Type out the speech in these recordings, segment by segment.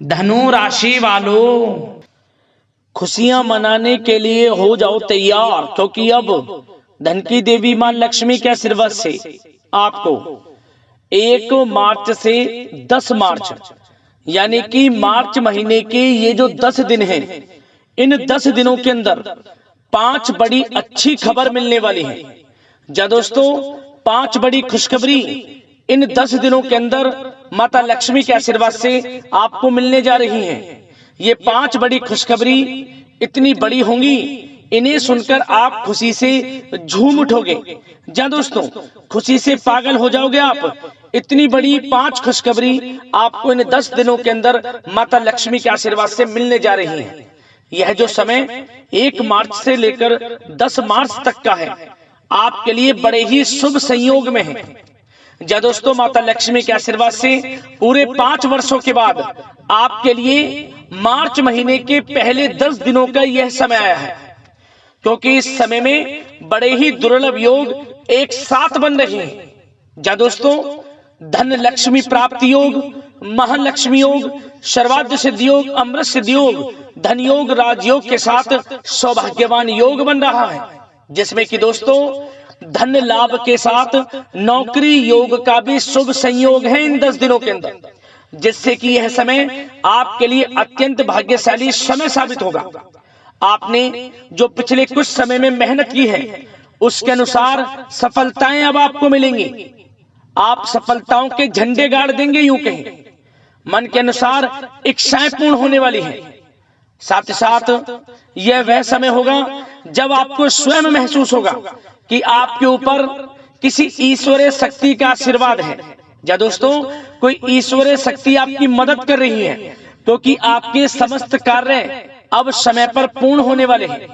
धनु राशि वालों, खुशियां मनाने के लिए हो जाओ तैयार, क्योंकि अब धन की देवी मां लक्ष्मी के आशीर्वाद से आपको 1 मार्च से 10 मार्च यानी कि मार्च महीने के ये जो 10 दिन हैं, इन 10 दिनों के अंदर 5 बड़ी अच्छी खबर मिलने वाली है। जा दोस्तों, 5 बड़ी खुशखबरी इन 10 दिनों के अंदर माता लक्ष्मी के आशीर्वाद से आपको मिलने जा रही हैं। ये 5 बड़ी खुशखबरी इतनी बड़ी होंगी, इन्हें सुनकर आप खुशी से झूम उठोगे। जा दोस्तों, खुशी से पागल हो जाओगे आप। इतनी बड़ी 5 खुशखबरी आपको इन 10 दिनों के अंदर माता लक्ष्मी के आशीर्वाद से मिलने जा रही है। यह जो समय 1 मार्च से लेकर 10 मार्च तक का है, आपके लिए बड़े ही शुभ संयोग में है। जा दोस्तों, माता लक्ष्मी के आशीर्वाद से पूरे 5 वर्षों के बाद आपके लिए मार्च महीने के पहले 10 दिनों का यह समय आया है, क्योंकि इस समय में बड़े ही दुर्लभ योग एक साथ बन रहे हैं। जा दोस्तों, धन लक्ष्मी प्राप्ति योग, महालक्ष्मी योग, सर्वाद्य सिद्धि योग, अमृत सिद्धि योग, धन योग, राजयोग के साथ सौभाग्यवान योग बन रहा है, जिसमें कि दोस्तों धन लाभ के साथ नौकरी योग का भी शुभ संयोग है इन 10 दिनों के अंदर, जिससे कि यह समय आपके लिए अत्यंत भाग्यशाली समय साबित होगा। आपने जो पिछले कुछ समय में मेहनत की है, उसके अनुसार सफलताएं अब आपको मिलेंगी। आप सफलताओं के झंडे गाड़ देंगे, यूं कहें मन के अनुसार इच्छाएं पूर्ण होने वाली हैं। साथ ही साथ यह वह समय होगा जब आपको स्वयं महसूस होगा कि आपके ऊपर किसी ईश्वरीय शक्ति का आशीर्वाद है। या दोस्तों, कोई ईश्वरीय शक्ति आपकी मदद कर रही है, क्योंकि आपके समस्त कार्य अब समय पर पूर्ण होने वाले हैं।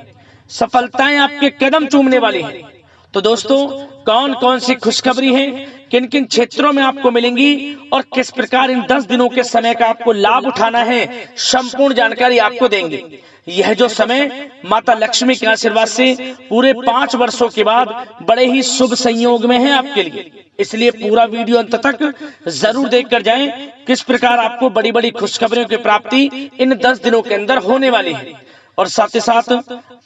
सफलताएं आपके कदम चूमने वाली हैं। तो दोस्तों, कौन कौन सी खुशखबरी है, किन किन क्षेत्रों में आपको मिलेंगी और किस प्रकार इन 10 दिनों के समय का आपको लाभ उठाना है, संपूर्ण जानकारी आपको देंगे। यह जो समय माता लक्ष्मी के आशीर्वाद से पूरे 5 वर्षों के बाद बड़े ही शुभ संयोग में है आपके लिए, इसलिए पूरा वीडियो अंत तक जरूर देखकर जाएं। किस प्रकार आपको बड़ी बड़ी खुशखबरियों की प्राप्ति इन 10 दिनों के अंदर होने वाली है, और साथ ही साथ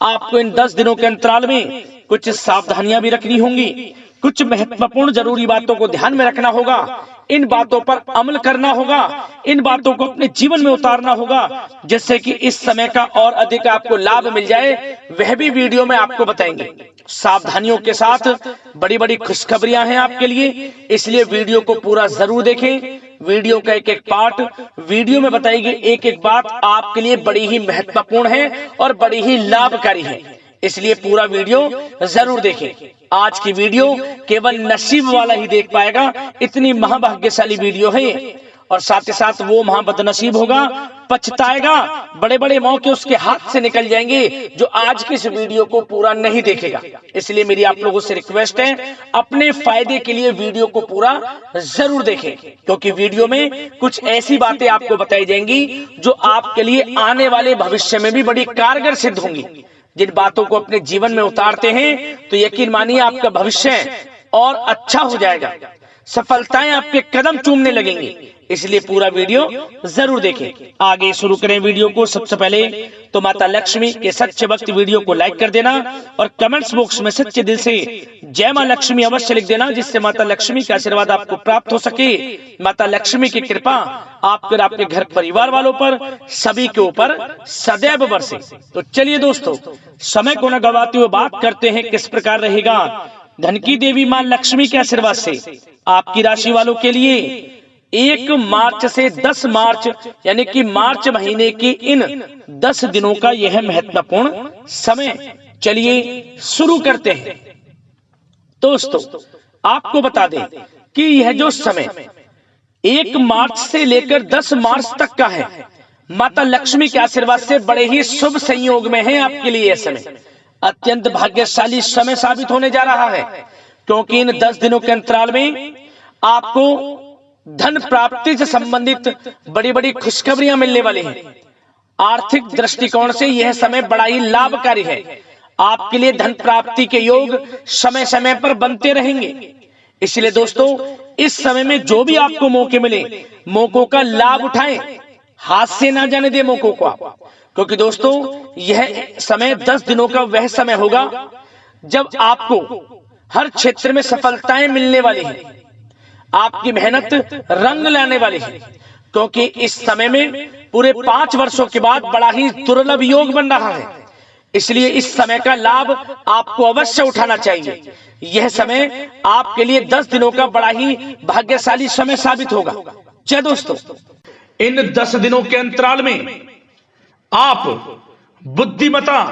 आपको इन 10 दिनों के अंतराल में कुछ सावधानियां भी रखनी होंगी, कुछ महत्वपूर्ण जरूरी बातों को ध्यान में रखना होगा, इन बातों पर अमल करना होगा, इन बातों को अपने जीवन में उतारना होगा, जिससे कि इस समय का और अधिक आपको लाभ मिल जाए, वह भी वीडियो में आपको बताएंगे। सावधानियों के साथ बड़ी बड़ी खुशखबरियां हैं आपके लिए, इसलिए वीडियो को पूरा जरूर देखें। वीडियो का एक एक पार्ट, वीडियो में बताई गई एक एक बात आपके लिए बड़ी ही महत्वपूर्ण है और बड़ी ही लाभकारी है, इसलिए पूरा वीडियो जरूर देखें। आज की वीडियो केवल नसीब वाला ही देख पाएगा, इतनी महाभाग्यशाली वीडियो है। और साथ ही साथ वो महाबदनसीब होगा, पछताएगा, बड़े बड़े मौके उसके हाथ से निकल जाएंगे जो आज की इस वीडियो को पूरा नहीं देखेगा। इसलिए मेरी आप लोगों से रिक्वेस्ट है, अपने फायदे के लिए वीडियो को पूरा जरूर देखें, क्योंकि वीडियो में कुछ ऐसी बातें आपको बताई जाएंगी जो आपके लिए आने वाले भविष्य में भी बड़ी कारगर सिद्ध होंगी। जिन बातों को अपने जीवन में उतारते हैं तो यकीन मानिए आपका भविष्य और अच्छा हो जाएगा, सफलताएं आपके कदम चूमने लगेंगी, इसलिए पूरा वीडियो जरूर देखें। आगे शुरू करें वीडियो को। सबसे पहले तो माता लक्ष्मी के सच्चे भक्त वीडियो को लाइक कर देना और कमेंट्स बॉक्स में सच्चे दिल से जय मां लक्ष्मी अवश्य लिख देना, जिससे माता लक्ष्मी का आशीर्वाद आपको प्राप्त हो सके, माता लक्ष्मी की कृपा आपके और आपके घर परिवार वालों पर सभी के ऊपर सदैव बरसे। तो चलिए दोस्तों, समय को न गवाते हुए बात करते हैं किस प्रकार रहेगा धन की देवी मां लक्ष्मी के आशीर्वाद से आपकी राशि वालों के लिए 1 मार्च से 10 मार्च यानी कि मार्च महीने के इन 10 दिनों का यह महत्वपूर्ण समय। चलिए शुरू करते हैं। दोस्तों, आपको बता दें कि यह जो समय 1 मार्च से लेकर 10 मार्च तक का है, माता लक्ष्मी के आशीर्वाद से बड़े ही शुभ संयोग में है आपके लिए। यह समय अत्यंत भाग्यशाली समय साबित होने जा रहा है, क्योंकि इन 10 दिनों के अंतराल में आपको धन प्राप्ति से संबंधित बड़ी बड़ी खुशखबरियां मिलने वाली हैं। आर्थिक दृष्टिकोण से यह समय बड़ा ही लाभकारी है। आपके लिए धन प्राप्ति के योग समय समय पर बनते रहेंगे। इसलिए दोस्तों, इस समय में जो भी आपको मौके मिले, मौकों का लाभ उठाएं। हाथ से ना जाने दे मौकों को आप, क्योंकि दोस्तों यह समय 10 दिनों का वह समय होगा जब आपको हर क्षेत्र में सफलताएं मिलने वाली हैं, आपकी मेहनत रंग लाने वाली है, क्योंकि इस समय में पूरे 5 वर्षों के बाद बड़ा ही दुर्लभ योग बन रहा है। इसलिए इस समय का लाभ आपको अवश्य उठाना चाहिए। यह समय आपके लिए 10 दिनों का बड़ा ही भाग्यशाली समय साबित होगा। जय दोस्तों, इन 10 दिनों के अंतराल में आप बुद्धिमता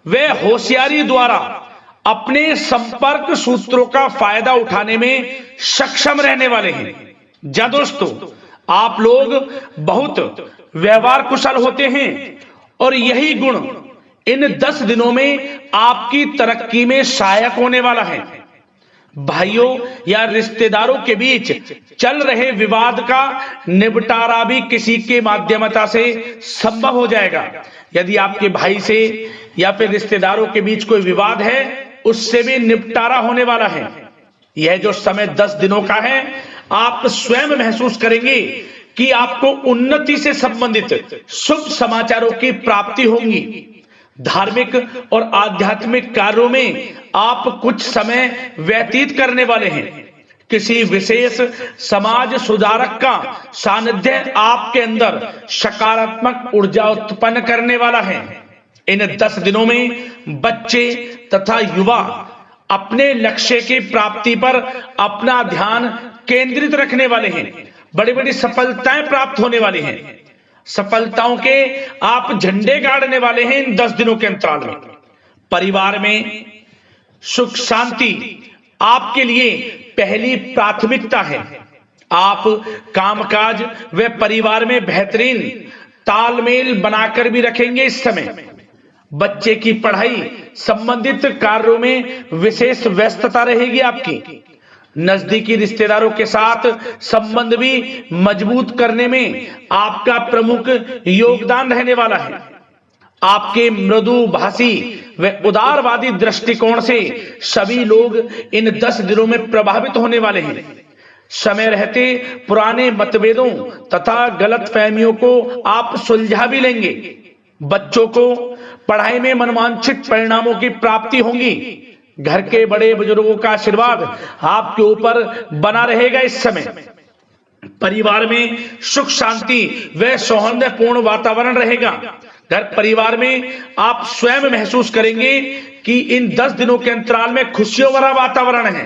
व होशियारी द्वारा अपने संपर्क सूत्रों का फायदा उठाने में सक्षम रहने वाले हैं। जय दोस्तों, आप लोग बहुत व्यवहार कुशल होते हैं और यही गुण इन 10 दिनों में आपकी तरक्की में सहायक होने वाला है। भाइयों या रिश्तेदारों के बीच चल रहे विवाद का निपटारा भी किसी के माध्यमता से संभव हो जाएगा। यदि आपके भाई से या फिर रिश्तेदारों के बीच कोई विवाद है, उससे भी निपटारा होने वाला है। यह जो समय 10 दिनों का है, आप स्वयं महसूस करेंगे कि आपको उन्नति से संबंधित शुभ समाचारों की प्राप्ति होगी। धार्मिक और आध्यात्मिक कार्यों में आप कुछ समय व्यतीत करने वाले हैं। किसी विशेष समाज सुधारक का सानिध्य आपके अंदर सकारात्मक ऊर्जा उत्पन्न करने वाला है। इन 10 दिनों में बच्चे तथा युवा अपने लक्ष्य की प्राप्ति पर अपना ध्यान केंद्रित रखने वाले हैं। बड़ी बड़ी सफलताएं प्राप्त होने वाली हैं। सफलताओं के आप झंडे गाड़ने वाले हैं इन 10 दिनों के अंतराल में। परिवार में सुख शांति आपके लिए पहली प्राथमिकता है। आप कामकाज व परिवार में बेहतरीन तालमेल बनाकर भी रखेंगे। इस समय बच्चे की पढ़ाई संबंधित कार्यों में विशेष व्यस्तता रहेगी आपकी। नजदीकी रिश्तेदारों के साथ संबंध भी मजबूत करने में आपका प्रमुख योगदान रहने वाला है। आपके मृदुभाषी व उदारवादी दृष्टिकोण से सभी लोग इन 10 दिनों में प्रभावित होने वाले हैं। समय रहते पुराने मतभेदों तथा गलतफहमियों को आप सुलझा भी लेंगे। बच्चों को पढ़ाई में मनवांछित परिणामों की प्राप्ति होगी। घर के बड़े बुजुर्गों का आशीर्वाद आपके ऊपर बना रहेगा। इस समय परिवार में सुख शांति व सौहार्दपूर्ण वातावरण रहेगा। घर परिवार में आप स्वयं महसूस करेंगे कि इन 10 दिनों के अंतराल में खुशियों भरा वातावरण है।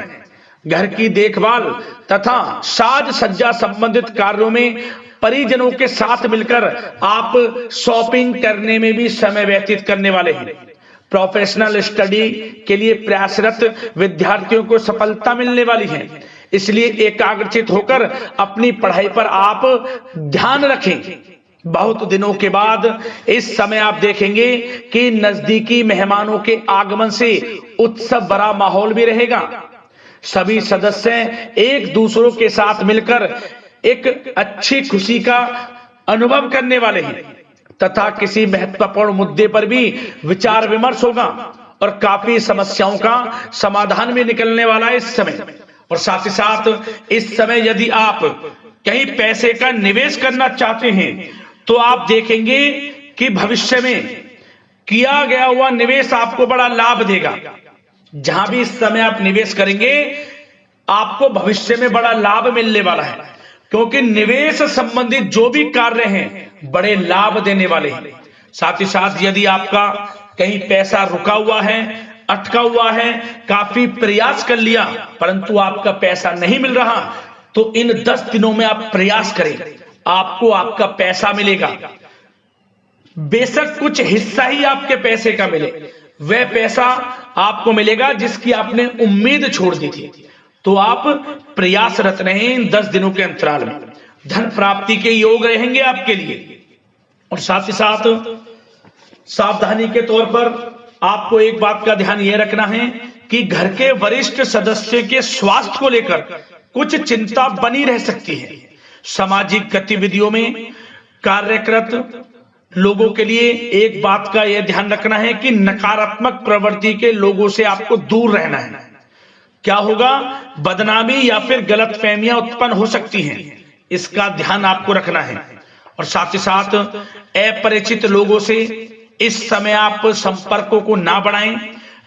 घर की देखभाल तथा साज सज्जा संबंधित कार्यों में परिजनों के साथ मिलकर आप शॉपिंग करने में भी समय व्यतीत करने वाले हैं। प्रोफेशनल स्टडी के लिए प्रयासरत विद्यार्थियों को सफलता मिलने वाली है। इसलिए एकाग्रचित होकर अपनी पढ़ाई पर आप ध्यान रखें। बहुत दिनों के बाद इस समय आप देखेंगे कि नजदीकी मेहमानों के आगमन से उत्सव भरा माहौल भी रहेगा। सभी सदस्य एक दूसरों के साथ मिलकर एक अच्छी खुशी का अनुभव करने वाले हैं तथा किसी महत्वपूर्ण मुद्दे पर भी विचार विमर्श होगा और काफी समस्याओं का समाधान भी निकलने वाला है इस समय। और साथ ही साथ इस समय यदि आप कहीं पैसे का निवेश करना चाहते हैं तो आप देखेंगे कि भविष्य में किया गया हुआ निवेश आपको बड़ा लाभ देगा। जहां भी इस समय आप निवेश करेंगे आपको भविष्य में बड़ा लाभ मिलने वाला है, क्योंकि निवेश संबंधित जो भी कार्य हैं बड़े लाभ देने वाले हैं। साथ ही साथ यदि आपका कहीं पैसा रुका हुआ है, अटका हुआ है, काफी प्रयास कर लिया परंतु आपका पैसा नहीं मिल रहा, तो इन 10 दिनों में आप प्रयास करें, आपको आपका पैसा मिलेगा। बेशक कुछ हिस्सा ही आपके पैसे का मिले, वह पैसा आपको मिलेगा जिसकी आपने उम्मीद छोड़ दी थी। तो आप प्रयासरत रहें इन 10 दिनों के अंतराल में। धन प्राप्ति के योग रहेंगे आपके लिए। और साथ ही साथ सावधानी के तौर पर आपको एक बात का ध्यान यह रखना है कि घर के वरिष्ठ सदस्य के स्वास्थ्य को लेकर कुछ चिंता बनी रह सकती है। सामाजिक गतिविधियों में कार्यरत लोगों के लिए एक बात का यह ध्यान रखना है कि नकारात्मक प्रवृत्ति के लोगों से आपको दूर रहना है। क्या होगा, बदनामी या फिर गलतफहमियां उत्पन्न हो सकती हैं, इसका ध्यान आपको रखना है। और साथ ही साथ अपरिचित लोगों से इस समय आप संपर्कों को ना बढ़ाएं,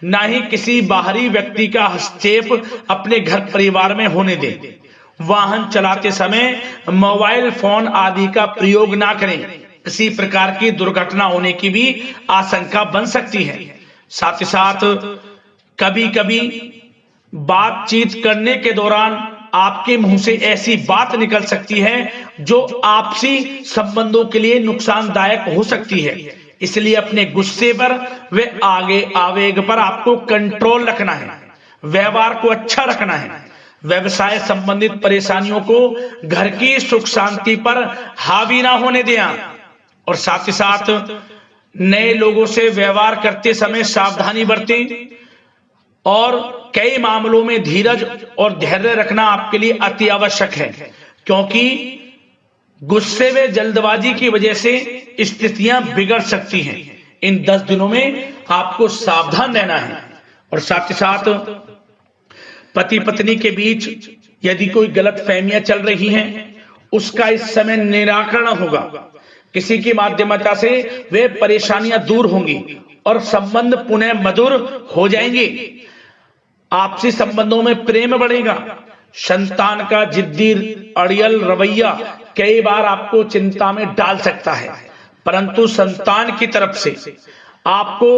ना ही किसी बाहरी व्यक्ति का हस्तक्षेप अपने घर परिवार में होने दें। वाहन चलाते समय मोबाइल फोन आदि का प्रयोग ना करें, किसी प्रकार की दुर्घटना होने की भी आशंका बन सकती है। साथ ही साथ कभी कभी बातचीत करने के दौरान आपके मुंह से ऐसी बात निकल सकती है जो आपसी संबंधों के लिए नुकसानदायक हो सकती है। इसलिए अपने गुस्से पर व आगे आवेग पर आपको कंट्रोल रखना है, व्यवहार को अच्छा रखना है। व्यवसाय संबंधित परेशानियों को घर की सुख शांति पर हावी ना होने दें। और साथ ही साथ नए लोगों से व्यवहार करते समय सावधानी बरतें और कई मामलों में धीरज और धैर्य रखना आपके लिए अति आवश्यक है, क्योंकि गुस्से व जल्दबाजी की वजह से स्थितियां बिगड़ सकती हैं। इन 10 दिनों में आपको सावधान रहना है। और साथ ही साथ पति पत्नी के बीच यदि कोई गलत फहमियां चल रही हैं, उसका इस समय निराकरण होगा। किसी की माध्यमता से वे परेशानियां दूर होंगी और संबंध पुनः मधुर हो जाएंगे। आपसी संबंधों में प्रेम बढ़ेगा। संतान का जिद्दी अड़ियल रवैया कई बार आपको चिंता में डाल सकता है, परंतु संतान की तरफ से आपको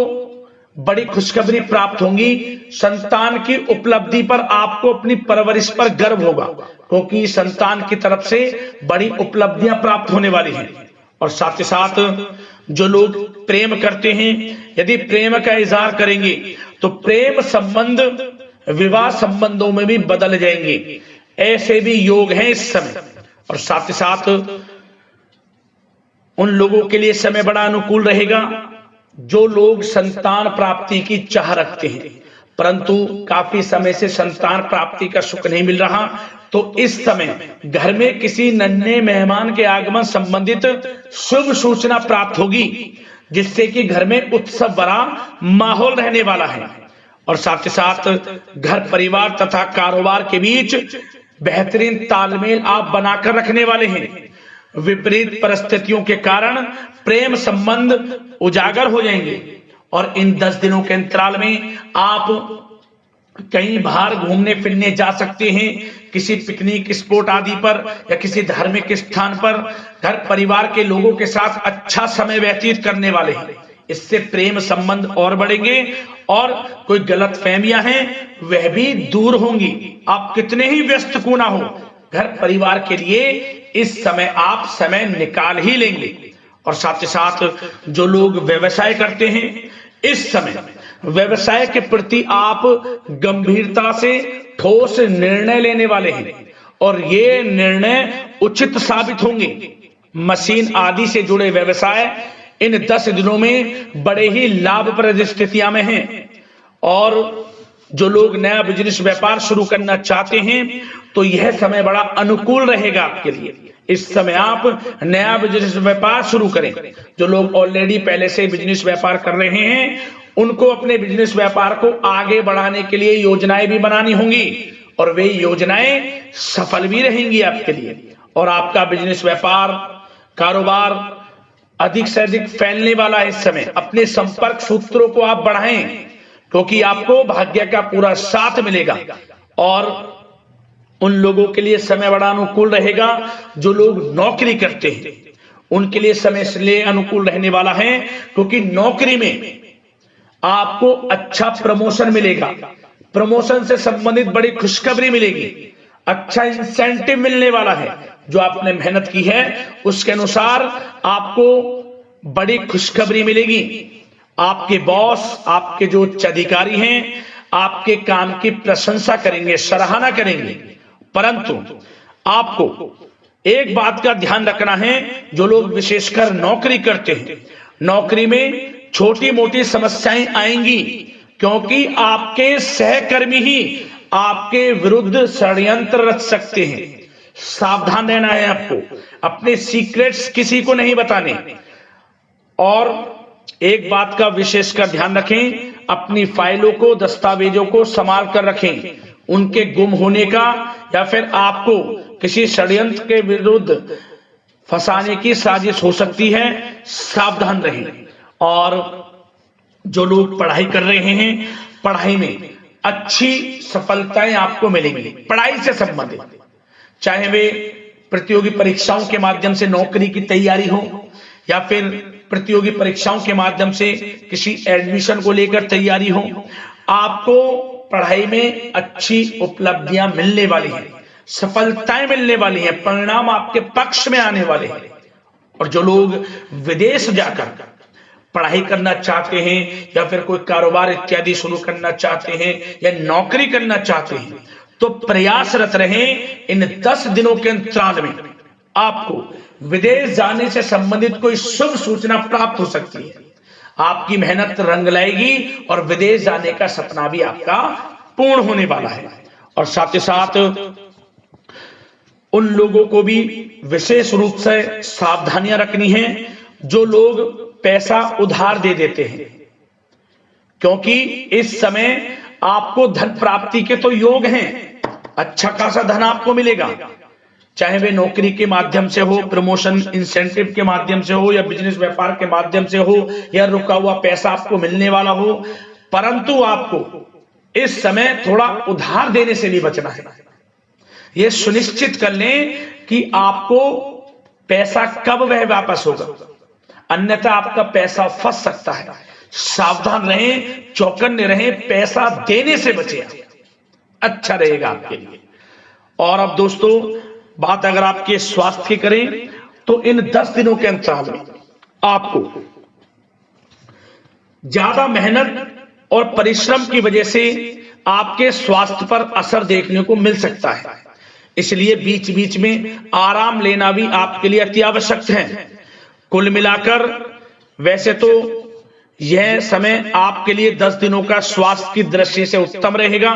बड़ी खुशखबरी प्राप्त होगी। संतान की उपलब्धि पर आपको अपनी परवरिश पर गर्व होगा, क्योंकि संतान की तरफ से बड़ी उपलब्धियां प्राप्त होने वाली हैं। और साथ ही साथ जो लोग प्रेम करते हैं, यदि प्रेम का इजहार करेंगे तो प्रेम संबंध विवाह संबंधों में भी बदल जाएंगे। ऐसे भी योग हैं इस समय। और साथ ही साथ उन लोगों के लिए समय बड़ा अनुकूल रहेगा जो लोग संतान प्राप्ति की चाह रखते हैं, परंतु काफी समय से संतान प्राप्ति का सुख नहीं मिल रहा, तो इस समय घर में किसी नन्हे मेहमान के आगमन संबंधित शुभ सूचना प्राप्त होगी, जिससे कि घर में उत्सव भरा माहौल रहने वाला है। और साथ ही साथ घर परिवार तथा कारोबार के बीच बेहतरीन तालमेल आप बनाकर रखने वाले हैं। विपरीत परिस्थितियों के कारण प्रेम संबंध उजागर हो जाएंगे। और इन 10 दिनों के अंतराल में आप कहीं बाहर घूमने फिरने जा सकते हैं, किसी पिकनिक स्पॉट आदि पर या किसी धार्मिक स्थान पर घर परिवार के लोगों के साथ अच्छा समय व्यतीत करने वाले हैं। इससे प्रेम संबंध और बढ़ेंगे और कोई गलत फहमियां हैं वह भी दूर होंगी। आप कितने ही व्यस्त क्यों ना हो, घर परिवार के लिए इस समय आप समय निकाल ही लेंगे। और साथ ही साथ जो लोग व्यवसाय करते हैं, इस समय व्यवसाय के प्रति आप गंभीरता से ठोस निर्णय लेने वाले हैं और ये निर्णय उचित साबित होंगे। मशीन आदि से जुड़े व्यवसाय इन 10 दिनों में बड़े ही लाभप्रद स्थितियां में हैं। और जो लोग नया बिजनेस व्यापार शुरू करना चाहते हैं तो यह समय बड़ा अनुकूल रहेगा आपके लिए। इस समय आप नया बिजनेस व्यापार शुरू करें। जो लोग ऑलरेडी पहले से बिजनेस व्यापार कर रहे हैं उनको अपने बिजनेस व्यापार को आगे बढ़ाने के लिए योजनाएं भी बनानी होंगी और वे योजनाएं सफल भी रहेंगी आपके लिए। और आपका बिजनेस व्यापार कारोबार अधिक से अधिक फैलने वाला है। इस समय अपने संपर्क सूत्रों को आप बढ़ाएं, क्योंकि आपको भाग्य का पूरा साथ मिलेगा। और उन लोगों के लिए समय बड़ा अनुकूल रहेगा जो लोग नौकरी करते हैं, उनके लिए समय इसलिए अनुकूल रहने वाला है क्योंकि नौकरी में आपको अच्छा प्रमोशन मिलेगा, प्रमोशन से संबंधित बड़ी खुशखबरी मिलेगी, अच्छा इंसेंटिव मिलने वाला है। जो आपने मेहनत की है उसके अनुसार आपको बड़ी खुशखबरी मिलेगी। आपके बॉस, आपके जो उच्च अधिकारी हैं, आपके काम की प्रशंसा करेंगे, सराहना करेंगे। परंतु आपको एक बात का ध्यान रखना है, जो लोग विशेषकर नौकरी करते हैं, नौकरी में छोटी मोटी समस्याएं आएंगी, क्योंकि आपके सहकर्मी ही आपके विरुद्ध षड्यंत्र रच सकते हैं। सावधान रहना है आपको, अपने सीक्रेट्स किसी को नहीं बताने। और एक बात का विशेषकर ध्यान रखें, अपनी फाइलों को, दस्तावेजों को संभाल कर रखें। उनके गुम होने का या फिर आपको किसी षड्यंत्र के विरुद्ध फंसाने की साजिश हो सकती है, सावधान रहें। और जो लोग पढ़ाई कर रहे हैं, पढ़ाई में अच्छी सफलताएं आपको मिलेंगी। पढ़ाई से संबंधित, चाहे वे प्रतियोगी परीक्षाओं के माध्यम से नौकरी की तैयारी हो, या फिर प्रतियोगी परीक्षाओं के माध्यम से किसी एडमिशन को लेकर तैयारी हो, आपको पढ़ाई में अच्छी उपलब्धियां मिलने वाली हैं, सफलताएं मिलने वाली हैं, परिणाम आपके पक्ष में आने वाले हैं। और जो लोग विदेश जाकर पढ़ाई करना चाहते हैं, या फिर कोई कारोबार इत्यादि शुरू करना चाहते हैं, या नौकरी करना चाहते हैं, तो प्रयासरत रहें। इन 10 दिनों के अंतराल में आपको विदेश जाने से संबंधित कोई शुभ सूचना प्राप्त हो सकती है। आपकी मेहनत रंग लाएगी और विदेश जाने का सपना भी आपका पूर्ण होने वाला है। और साथ ही साथ उन लोगों को भी विशेष रूप से सावधानियां रखनी है जो लोग पैसा उधार दे देते हैं, क्योंकि इस समय आपको धन प्राप्ति के तो योग हैं, अच्छा खासा धन आपको मिलेगा, चाहे वे नौकरी के माध्यम से हो, प्रमोशन इंसेंटिव के माध्यम से हो, या बिजनेस व्यापार के माध्यम से हो, या रुका हुआ पैसा आपको मिलने वाला हो। परंतु आपको इस समय थोड़ा उधार देने से भी बचना है। यह सुनिश्चित कर लें कि आपको पैसा कब वह वापस होगा, अन्यथा आपका पैसा फंस सकता है। सावधान रहें, चौकन्ने रहें, पैसा देने से बचें, अच्छा रहेगा आपके लिए। और अब दोस्तों, बात अगर आपके स्वास्थ्य की करें, तो इन 10 दिनों के अंतराल में आपको ज्यादा मेहनत और परिश्रम की वजह से आपके स्वास्थ्य पर असर देखने को मिल सकता है। इसलिए बीच बीच में आराम लेना भी आपके लिए अति आवश्यक है। कुल मिलाकर वैसे तो यह समय आपके लिए 10 दिनों का स्वास्थ्य की दृष्टि से उत्तम रहेगा,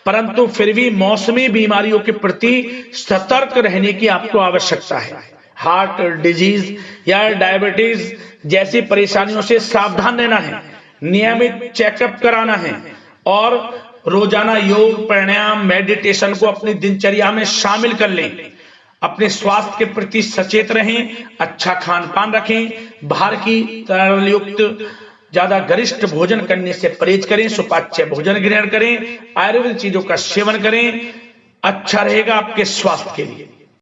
परंतु फिर भी मौसमी बीमारियों के प्रति सतर्क रहने की आपको आवश्यकता है। हार्ट डिजीज या डायबिटीज जैसी परेशानियों से सावधान रहना है, नियमित चेकअप कराना है, और रोजाना योग, प्राणायाम, मेडिटेशन को अपनी दिनचर्या में शामिल कर लें। अपने स्वास्थ्य के प्रति सचेत रहें, अच्छा खान पान रखें, बाहर की तरल युक्त ज्यादा गरिष्ठ भोजन करने से परहेज करें, सुपाच्य भोजन ग्रहण करें, आयुर्वेदिक चीजों का सेवन करें, अच्छा रहेगा आपके स्वास्थ्य के लिए।